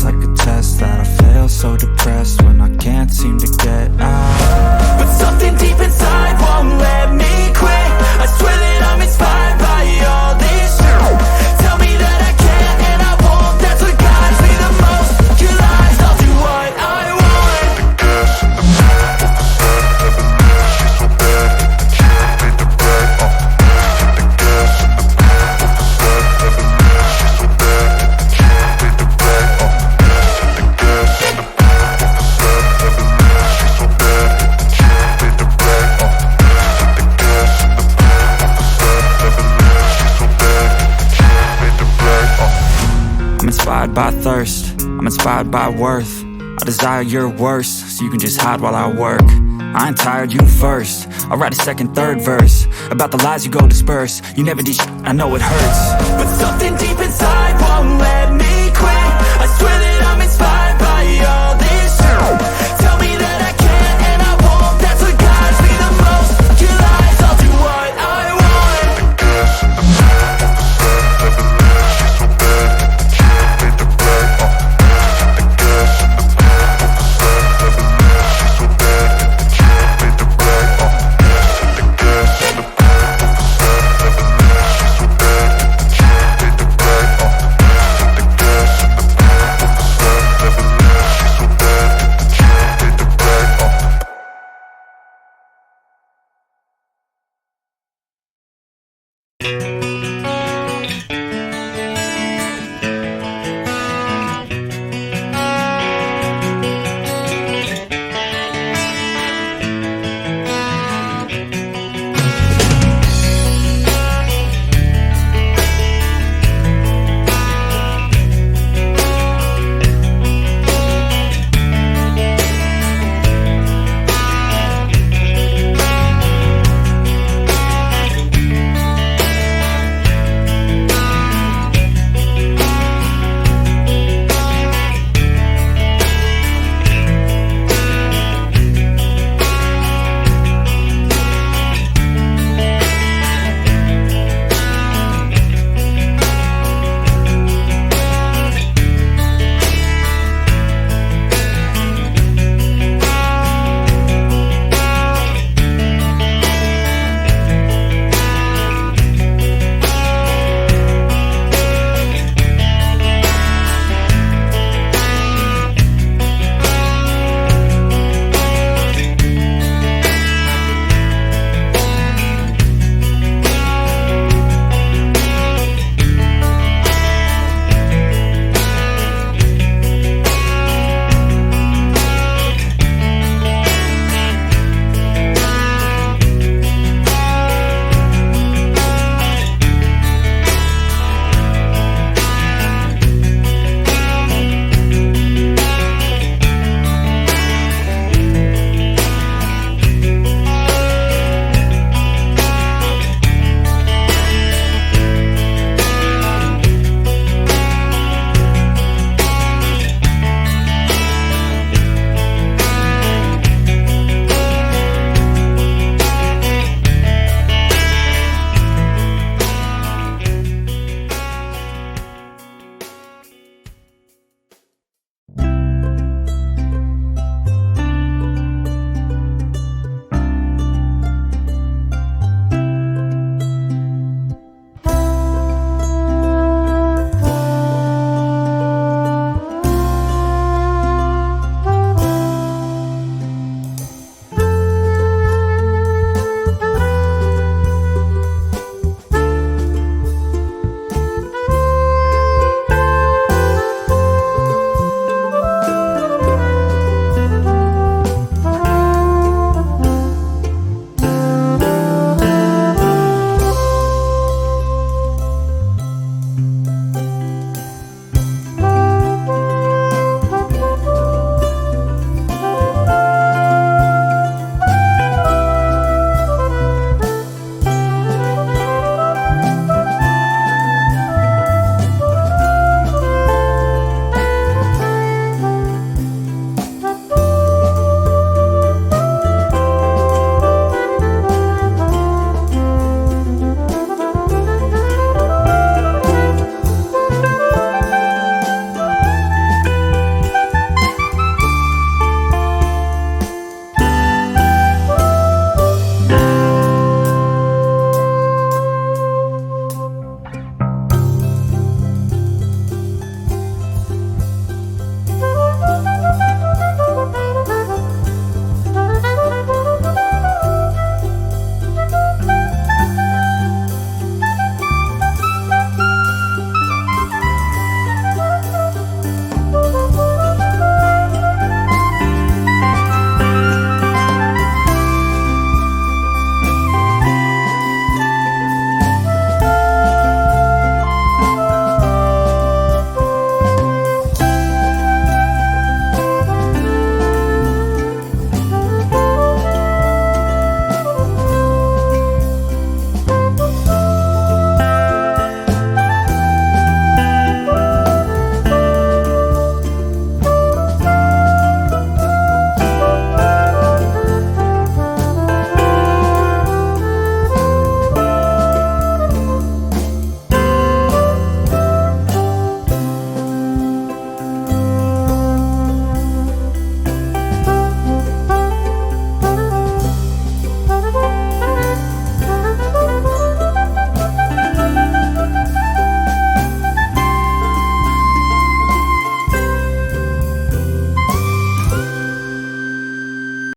like a test that I fail, so depressed when I can't seem to get out. But something deep inside won't let me quit. I swear that I'm inspired by all this shit. Tell me that I can and I won't. That's what guides me the most. Your lies, I'll do what I want. The gas in the back, never leave. She's so bad, she made the brag. The gas in the back, never leave. She's so bad, she made the brag. The gas in the back, never leave. She's so bad, she made the brag. The gas in the back, never leave. She's so bad, she made the brag. I'm inspired by thirst, I'm inspired by worth. I desire your worst, so you can just hide while I work. I ain't tired, you first. I'll write a second, third verse about the lies you go disperse. You never did shit, I know it hurts. But something deep inside won't let